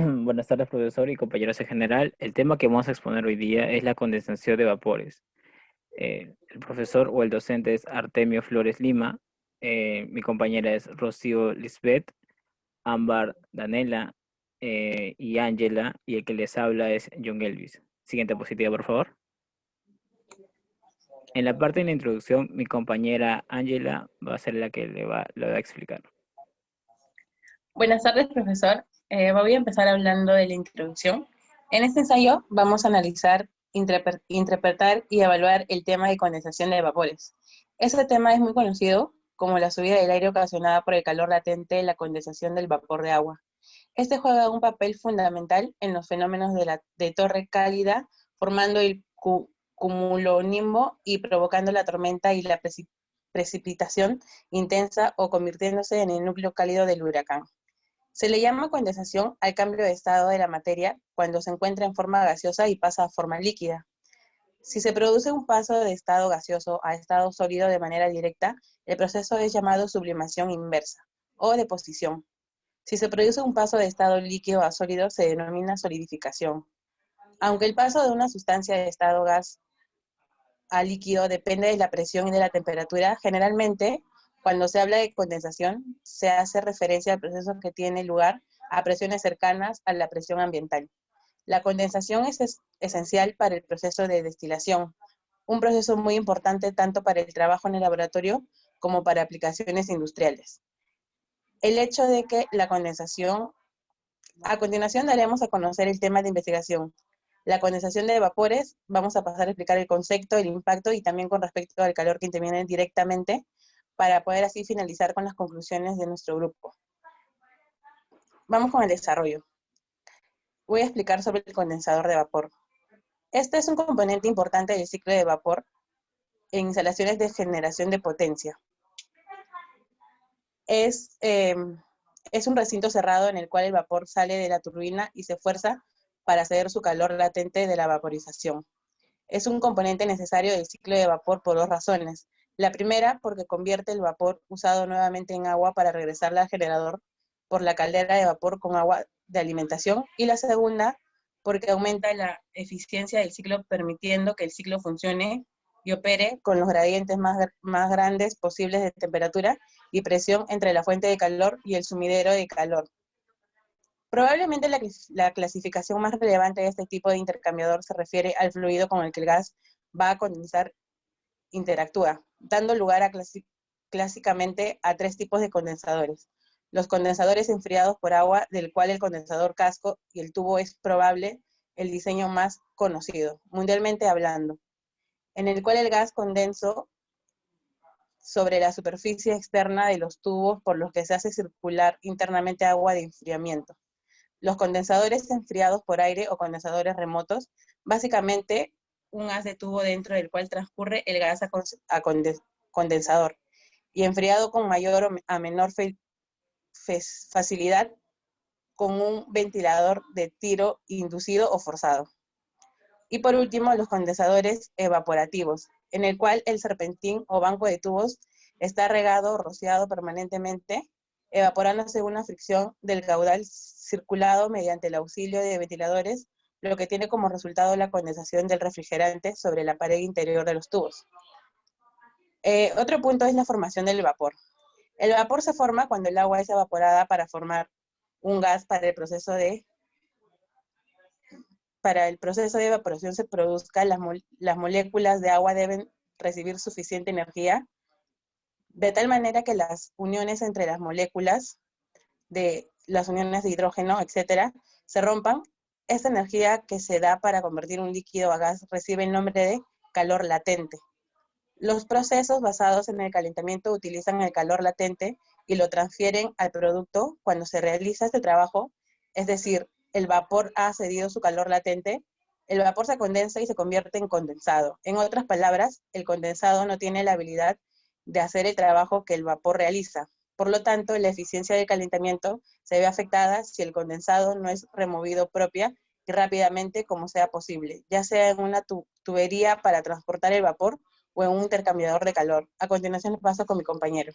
Buenas tardes, profesor y compañeros en general. El tema que vamos a exponer hoy día es la condensación de vapores. El profesor o el docente es Artemio Flores Lima. Mi compañera es Rocío Lisbeth, Ámbar Danela y Ángela. Y el que les habla es John Elvis. Siguiente diapositiva, por favor. En la parte de la introducción, mi compañera Ángela va a ser la que le va a explicar. Buenas tardes, profesor. Voy a empezar hablando de la introducción. En este ensayo vamos a analizar, interpretar y evaluar el tema de condensación de vapores. Este tema es muy conocido como la subida del aire ocasionada por el calor latente de la condensación del vapor de agua. Este juega un papel fundamental en los fenómenos de torre cálida, formando el cumulonimbo y provocando la tormenta y la precipitación intensa o convirtiéndose en el núcleo cálido del huracán. Se le llama condensación al cambio de estado de la materia cuando se encuentra en forma gaseosa y pasa a forma líquida. Si se produce un paso de estado gaseoso a estado sólido de manera directa, el proceso es llamado sublimación inversa o deposición. Si se produce un paso de estado líquido a sólido, se denomina solidificación. Aunque el paso de una sustancia de estado gas a líquido depende de la presión y de la temperatura, generalmente, cuando se habla de condensación, se hace referencia al proceso que tiene lugar a presiones cercanas a la presión ambiental. La condensación es esencial para el proceso de destilación, un proceso muy importante tanto para el trabajo en el laboratorio como para aplicaciones industriales. El hecho de que la condensación... A continuación daremos a conocer el tema de investigación. La condensación de vapores, vamos a pasar a explicar el concepto, el impacto y también con respecto al calor que interviene directamente para poder así finalizar con las conclusiones de nuestro grupo. Vamos con el desarrollo. Voy a explicar sobre el condensador de vapor. Este es un componente importante del ciclo de vapor en instalaciones de generación de potencia. Es un recinto cerrado en el cual el vapor sale de la turbina y se fuerza para ceder su calor latente de la vaporización. Es un componente necesario del ciclo de vapor por dos razones. La primera, porque convierte el vapor usado nuevamente en agua para regresarla al generador por la caldera de vapor con agua de alimentación. Y la segunda, porque aumenta la eficiencia del ciclo, permitiendo que el ciclo funcione y opere con los gradientes más grandes posibles de temperatura y presión entre la fuente de calor y el sumidero de calor. Probablemente la clasificación más relevante de este tipo de intercambiador se refiere al fluido con el que el gas va a condensar interactúa, dando lugar a clásicamente a tres tipos de condensadores. Los condensadores enfriados por agua, del cual el condensador casco y el tubo es probable el diseño más conocido, mundialmente hablando, en el cual el gas condenso sobre la superficie externa de los tubos por los que se hace circular internamente agua de enfriamiento. Los condensadores enfriados por aire o condensadores remotos, básicamente un haz de tubo dentro del cual transcurre el gas a condensador y enfriado con mayor a menor facilidad con un ventilador de tiro inducido o forzado. Y por último, los condensadores evaporativos, en el cual el serpentín o banco de tubos está regado o rociado permanentemente, evaporándose una fricción del caudal circulado mediante el auxilio de ventiladores, lo que tiene como resultado la condensación del refrigerante sobre la pared interior de los tubos. Otro punto es la formación del vapor. El vapor se forma cuando el agua es evaporada para formar un gas para el proceso de evaporación se produzca, las moléculas de agua deben recibir suficiente energía, de tal manera que las uniones entre las moléculas, las uniones de hidrógeno, etcétera, se rompan. Esta energía que se da para convertir un líquido a gas recibe el nombre de calor latente. Los procesos basados en el calentamiento utilizan el calor latente y lo transfieren al producto cuando se realiza este trabajo, es decir, el vapor ha cedido su calor latente, el vapor se condensa y se convierte en condensado. En otras palabras, el condensado no tiene la habilidad de hacer el trabajo que el vapor realiza. Por lo tanto, la eficiencia del calentamiento se ve afectada si el condensado no es removido propia y rápidamente como sea posible, ya sea en una tubería para transportar el vapor o en un intercambiador de calor. A continuación paso con mi compañero.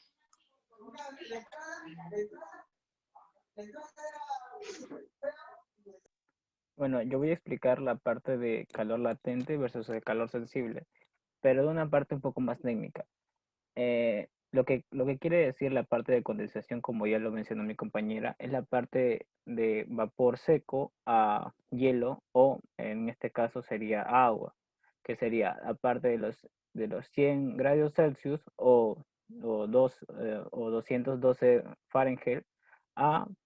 Bueno, yo voy a explicar la parte de calor latente versus el calor sensible, pero de una parte un poco más técnica. Lo que quiere decir la parte de condensación, como ya lo mencionó mi compañera, es la parte de vapor seco a hielo o en este caso sería agua, que sería aparte de los 100 grados Celsius o 212 Fahrenheit,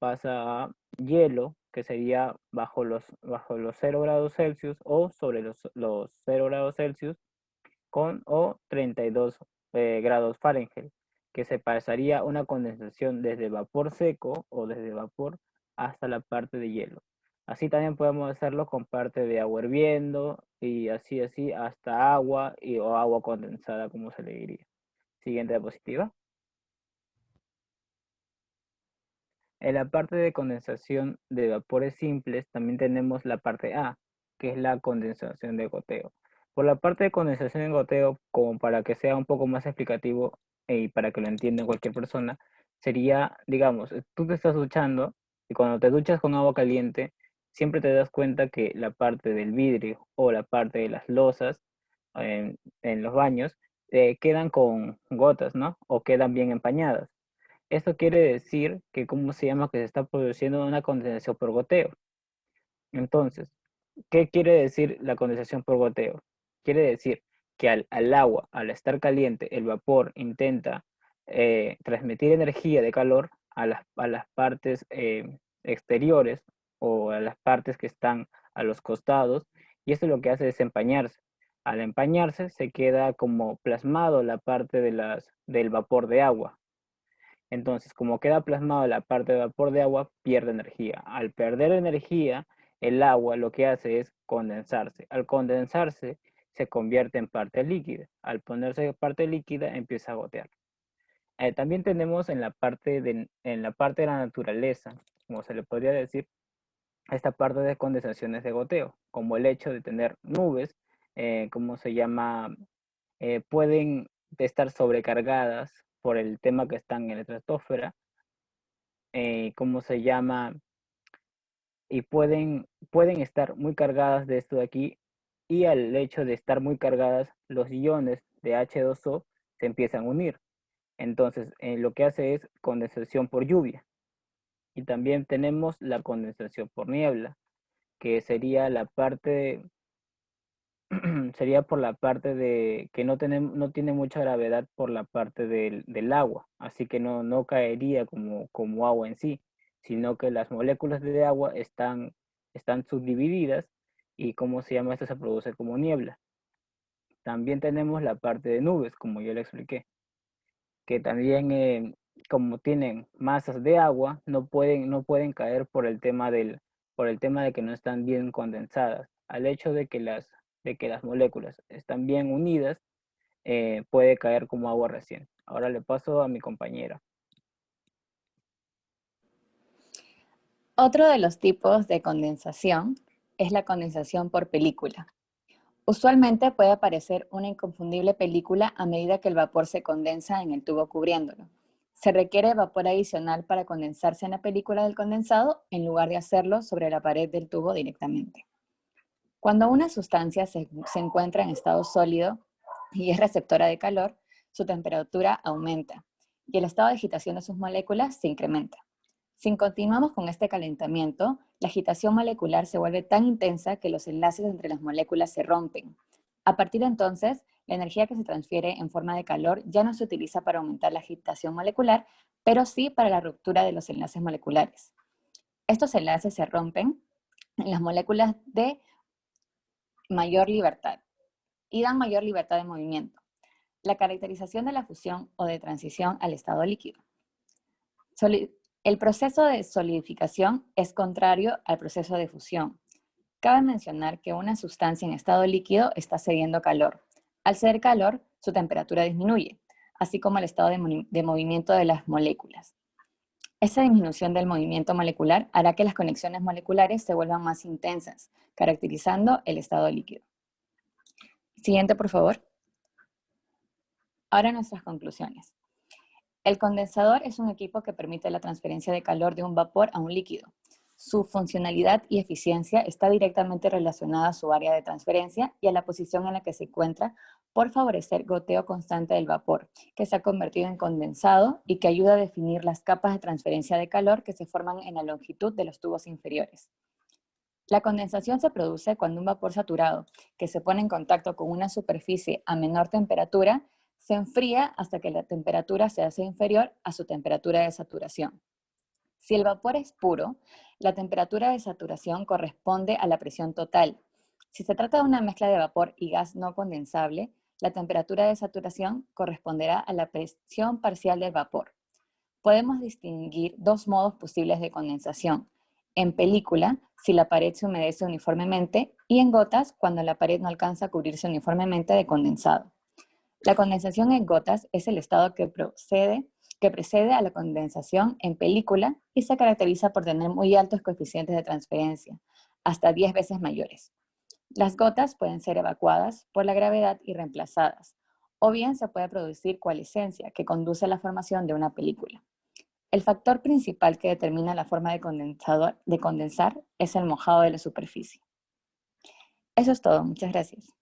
pasa a hielo, que sería bajo los 0 grados Celsius o sobre los 0 grados Celsius con o 32 grados Fahrenheit, que se pasaría una condensación desde vapor seco o desde vapor hasta la parte de hielo. Así también podemos hacerlo con parte de agua hirviendo y así hasta agua o agua condensada, como se le diría. Siguiente diapositiva. En la parte de condensación de vapores simples también tenemos la parte A, que es la condensación de goteo. Por la parte de condensación de goteo, como para que sea un poco más explicativo y para que lo entienda cualquier persona, sería, digamos, tú te estás duchando y cuando te duchas con agua caliente, siempre te das cuenta que la parte del vidrio o la parte de las losas en los baños quedan con gotas, ¿no? O quedan bien empañadas. Esto quiere decir que, ¿cómo se llama? Que se está produciendo una condensación por goteo. Entonces, ¿qué quiere decir la condensación por goteo? Quiere decir que al agua, al estar caliente, el vapor intenta transmitir energía de calor a las partes exteriores o a las partes que están a los costados, y esto lo que hace es empañarse. Al empañarse se queda como plasmado la parte del vapor de agua. Entonces, como queda plasmado la parte de vapor de agua, pierde energía. Al perder energía, el agua lo que hace es condensarse. Al condensarse, se convierte en parte líquida. Al ponerse en parte líquida, empieza a gotear. También tenemos en la parte de la naturaleza, como se le podría decir, esta parte de condensaciones de goteo, como el hecho de tener nubes, ¿cómo se llama? Pueden estar sobrecargadas por el tema que están en la estratosfera, ¿cómo se llama? Y pueden estar muy cargadas de esto de aquí, y al hecho de estar muy cargadas, los iones de H2O se empiezan a unir. Entonces, lo que hace es condensación por lluvia. Y también tenemos la condensación por niebla, que sería la parte sería por la parte de que no tiene mucha gravedad por la parte del agua, así que no caería como agua en sí, sino que las moléculas de agua están subdivididas y ¿cómo se llama esto? Se produce como niebla. También tenemos la parte de nubes, como yo le expliqué, que también como tienen masas de agua, no pueden caer por el tema de que no están bien condensadas. Al hecho de que las moléculas están bien unidas, puede caer como agua recién. Ahora le paso a mi compañera. Otro de los tipos de condensación es la condensación por película. Usualmente puede aparecer una inconfundible película a medida que el vapor se condensa en el tubo cubriéndolo. Se requiere vapor adicional para condensarse en la película del condensado en lugar de hacerlo sobre la pared del tubo directamente. Cuando una sustancia se encuentra en estado sólido y es receptora de calor, su temperatura aumenta y el estado de agitación de sus moléculas se incrementa. Si continuamos con este calentamiento, la agitación molecular se vuelve tan intensa que los enlaces entre las moléculas se rompen. A partir de entonces, la energía que se transfiere en forma de calor ya no se utiliza para aumentar la agitación molecular, pero sí para la ruptura de los enlaces moleculares. Estos enlaces se rompen en las moléculas de mayor libertad y dan mayor libertad de movimiento. La caracterización de la fusión o de transición al estado líquido. El proceso de solidificación es contrario al proceso de fusión. Cabe mencionar que una sustancia en estado líquido está cediendo calor. Al ceder calor, su temperatura disminuye, así como el estado de movimiento de las moléculas. Esta disminución del movimiento molecular hará que las conexiones moleculares se vuelvan más intensas, caracterizando el estado líquido. Siguiente, por favor. Ahora nuestras conclusiones. El condensador es un equipo que permite la transferencia de calor de un vapor a un líquido. Su funcionalidad y eficiencia está directamente relacionada a su área de transferencia y a la posición en la que se encuentra por favorecer goteo constante del vapor, que se ha convertido en condensado y que ayuda a definir las capas de transferencia de calor que se forman en la longitud de los tubos inferiores. La condensación se produce cuando un vapor saturado, que se pone en contacto con una superficie a menor temperatura, se enfría hasta que la temperatura se hace inferior a su temperatura de saturación. Si el vapor es puro, la temperatura de saturación corresponde a la presión total. Si se trata de una mezcla de vapor y gas no condensable, la temperatura de saturación corresponderá a la presión parcial del vapor. Podemos distinguir dos modos posibles de condensación. En película, si la pared se humedece uniformemente, y en gotas, cuando la pared no alcanza a cubrirse uniformemente de condensado. La condensación en gotas es el estado que precede a la condensación en película y se caracteriza por tener muy altos coeficientes de transferencia, hasta 10 veces mayores. Las gotas pueden ser evacuadas por la gravedad y reemplazadas, o bien se puede producir coalescencia, que conduce a la formación de una película. El factor principal que determina la forma de condensar es el mojado de la superficie. Eso es todo, muchas gracias.